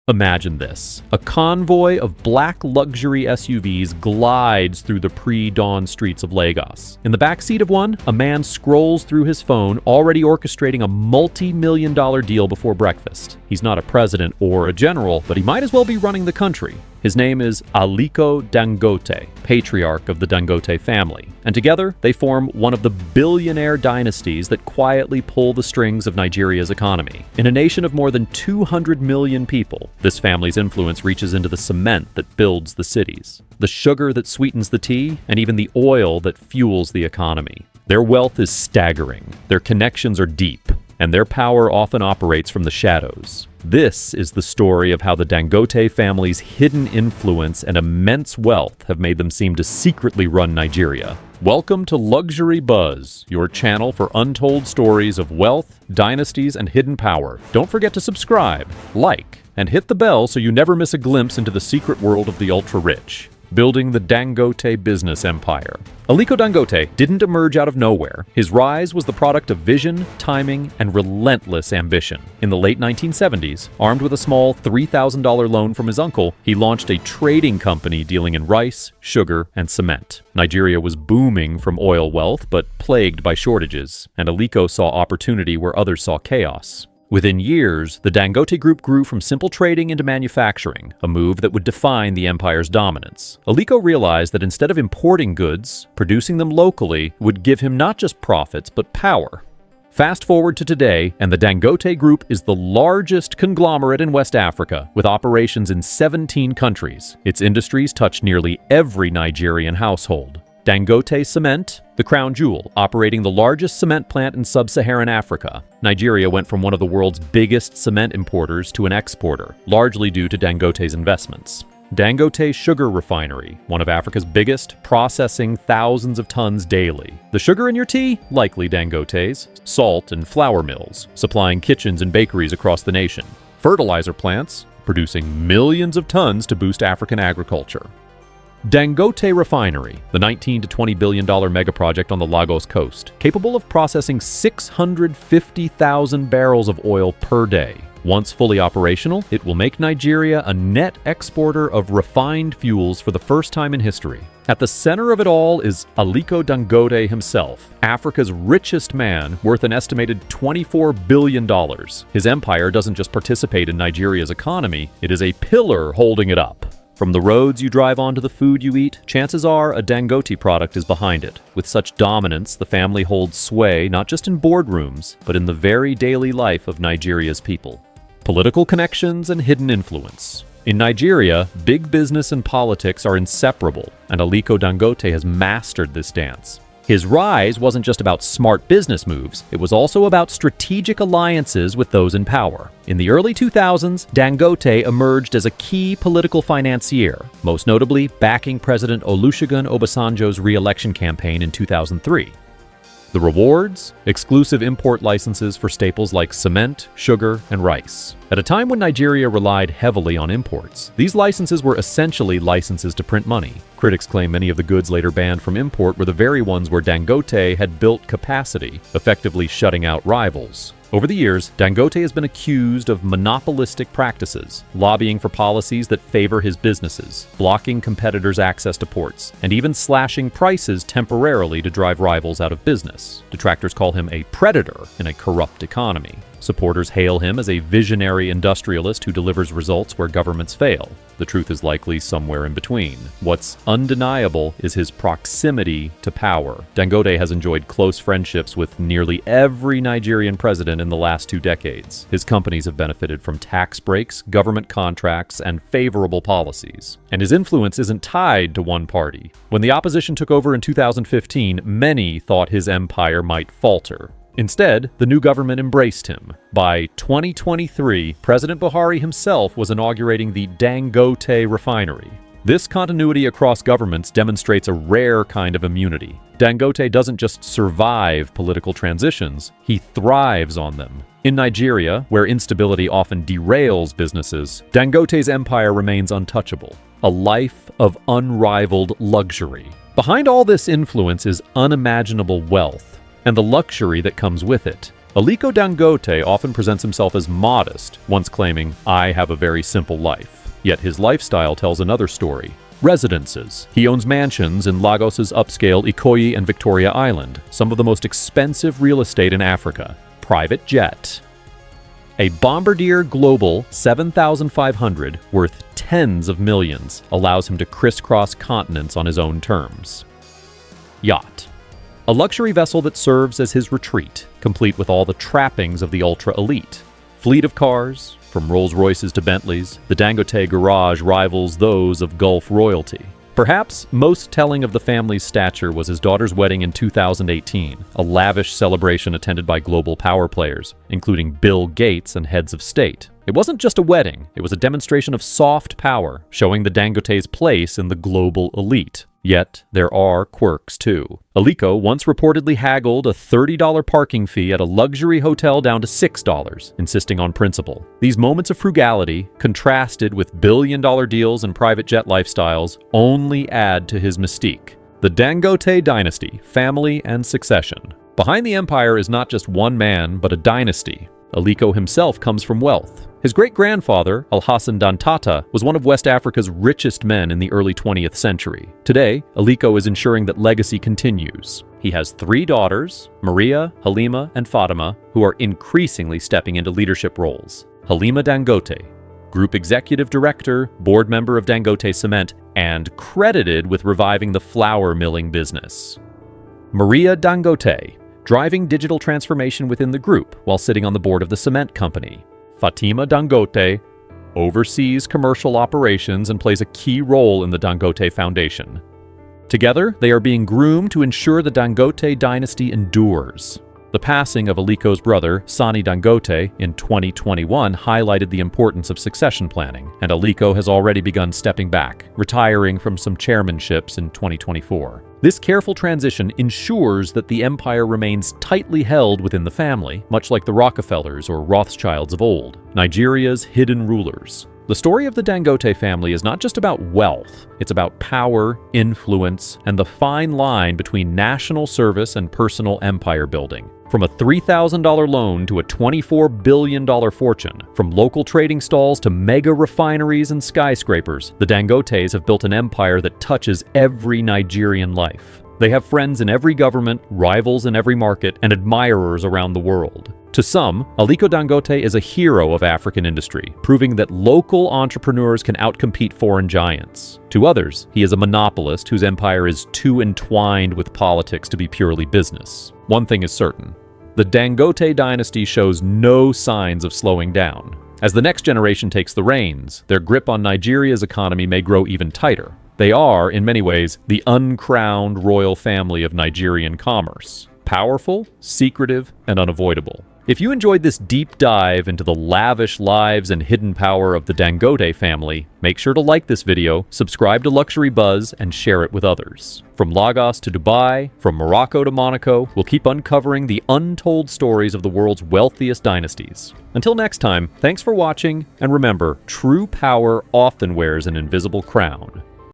Imagine this. A convoy of black luxury SUVs glides through the pre-dawn streets of Lagos. In the backseat of one, a man scrolls through his phone, already orchestrating a multi-million-dollar deal before breakfast. He's not a president or a general, but he might as well be running the country. His name is Aliko Dangote, patriarch of the Dangote family. And together, they form one of the billionaire dynasties that quietly pull the strings of Nigeria's economy. In a nation of more than 200 million people, this family's influence reaches into the cement that builds the cities, the sugar that sweetens the tea, and even the oil that fuels the economy. Their wealth is staggering, their connections are deep, and their power often operates from the shadows. This is the story of how the Dangote family's hidden influence and immense wealth have made them seem to secretly run Nigeria. Welcome to Luxury Buzz, your channel for untold stories of wealth, dynasties, and hidden power. Don't forget to subscribe, like, and hit the bell so you never miss a glimpse into the secret world of the ultra-rich. Building the Dangote business empire. Aliko Dangote didn't emerge out of nowhere. His rise was the product of vision, timing, and relentless ambition. In the late 1970s, armed with a small $3,000 loan from his uncle, he launched a trading company dealing in rice, sugar, and cement. Nigeria was booming from oil wealth, but plagued by shortages, and Aliko saw opportunity where others saw chaos. Within years, the Dangote Group grew from simple trading into manufacturing, a move that would define the empire's dominance. Aliko realized that instead of importing goods, producing them locally would give him not just profits, but power. Fast forward to today, and the Dangote Group is the largest conglomerate in West Africa, with operations in 17 countries. Its industries touch nearly every Nigerian household. Dangote Cement, the crown jewel, operating the largest cement plant in sub-Saharan Africa. Nigeria went from one of the world's biggest cement importers to an exporter, largely due to Dangote's investments. Dangote Sugar Refinery, one of Africa's biggest, processing thousands of tons daily. The sugar in your tea? Likely Dangote's. Salt and flour mills, supplying kitchens and bakeries across the nation. Fertilizer plants, producing millions of tons to boost African agriculture. Dangote Refinery, the $19 to $20 billion megaproject on the Lagos coast, capable of processing 650,000 barrels of oil per day. Once fully operational, it will make Nigeria a net exporter of refined fuels for the first time in history. At the center of it all is Aliko Dangote himself, Africa's richest man, worth an estimated $24 billion. His empire doesn't just participate in Nigeria's economy, it is a pillar holding it up. From the roads you drive on to the food you eat, chances are a Dangote product is behind it. With such dominance, the family holds sway not just in boardrooms, but in the very daily life of Nigeria's people. Political connections and hidden influence. In Nigeria, big business and politics are inseparable, and Aliko Dangote has mastered this dance. His rise wasn't just about smart business moves, it was also about strategic alliances with those in power. In the early 2000s, Dangote emerged as a key political financier, most notably backing President Olusegun Obasanjo's re-election campaign in 2003. The rewards? Exclusive import licenses for staples like cement, sugar, and rice. At a time when Nigeria relied heavily on imports, these licenses were essentially licenses to print money. Critics claim many of the goods later banned from import were the very ones where Dangote had built capacity, effectively shutting out rivals. Over the years, Dangote has been accused of monopolistic practices, lobbying for policies that favor his businesses, blocking competitors' access to ports, and even slashing prices temporarily to drive rivals out of business. Detractors call him a predator in a corrupt economy. Supporters hail him as a visionary industrialist who delivers results where governments fail. The truth is likely somewhere in between. What's undeniable is his proximity to power. Dangote has enjoyed close friendships with nearly every Nigerian president in the last 2 decades. His companies have benefited from tax breaks, government contracts, and favorable policies. And his influence isn't tied to one party. When the opposition took over in 2015, many thought his empire might falter. Instead, the new government embraced him. By 2023, President Buhari himself was inaugurating the Dangote Refinery. This continuity across governments demonstrates a rare kind of immunity. Dangote doesn't just survive political transitions, he thrives on them. In Nigeria, where instability often derails businesses, Dangote's empire remains untouchable, a life of unrivaled luxury. Behind all this influence is unimaginable wealth, and the luxury that comes with it. Aliko Dangote often presents himself as modest, once claiming, "I have a very simple life." Yet his lifestyle tells another story. Residences. He owns mansions in Lagos's upscale Ikoyi and Victoria Island, some of the most expensive real estate in Africa. Private jet. A Bombardier Global 7500, worth tens of millions, allows him to crisscross continents on his own terms. Yacht. A luxury vessel that serves as his retreat, complete with all the trappings of the ultra-elite. Fleet of cars, from Rolls-Royces to Bentleys, the Dangote garage rivals those of Gulf royalty. Perhaps most telling of the family's stature was his daughter's wedding in 2018, a lavish celebration attended by global power players, including Bill Gates and heads of state. It wasn't just a wedding, it was a demonstration of soft power, showing the Dangote's place in the global elite. Yet, there are quirks too. Aliko once reportedly haggled a $30 parking fee at a luxury hotel down to $6, insisting on principle. These moments of frugality, contrasted with billion-dollar deals and private jet lifestyles, only add to his mystique. The Dangote Dynasty, family and succession. Behind the empire is not just one man, but a dynasty. Aliko himself comes from wealth. His great-grandfather, Alhassan Dantata, was one of West Africa's richest men in the early 20th century. Today, Aliko is ensuring that legacy continues. He has 3 daughters, Maria, Halima, and Fatima, who are increasingly stepping into leadership roles. Halima Dangote, Group Executive Director, board member of Dangote Cement, and credited with reviving the flour milling business. Maria Dangote, driving digital transformation within the group while sitting on the board of the cement company. Fatima Dangote oversees commercial operations and plays a key role in the Dangote Foundation. Together, they are being groomed to ensure the Dangote dynasty endures. The passing of Aliko's brother, Sani Dangote, in 2021 highlighted the importance of succession planning, and Aliko has already begun stepping back, retiring from some chairmanships in 2024. This careful transition ensures that the empire remains tightly held within the family, much like the Rockefellers or Rothschilds of old, Nigeria's hidden rulers. The story of the Dangote family is not just about wealth, it's about power, influence, and the fine line between national service and personal empire building. From a $3,000 loan to a $24 billion fortune, from local trading stalls to mega refineries and skyscrapers, the Dangotes have built an empire that touches every Nigerian life. They have friends in every government, rivals in every market, and admirers around the world. To some, Aliko Dangote is a hero of African industry, proving that local entrepreneurs can outcompete foreign giants. To others, he is a monopolist whose empire is too entwined with politics to be purely business. One thing is certain: the Dangote dynasty shows no signs of slowing down. As the next generation takes the reins, their grip on Nigeria's economy may grow even tighter. They are, in many ways, the uncrowned royal family of Nigerian commerce. Powerful, secretive, and unavoidable. If you enjoyed this deep dive into the lavish lives and hidden power of the Dangote family, make sure to like this video, subscribe to Luxury Buzz, and share it with others. From Lagos to Dubai, from Morocco to Monaco, we'll keep uncovering the untold stories of the world's wealthiest dynasties. Until next time, thanks for watching, and remember, true power often wears an invisible crown.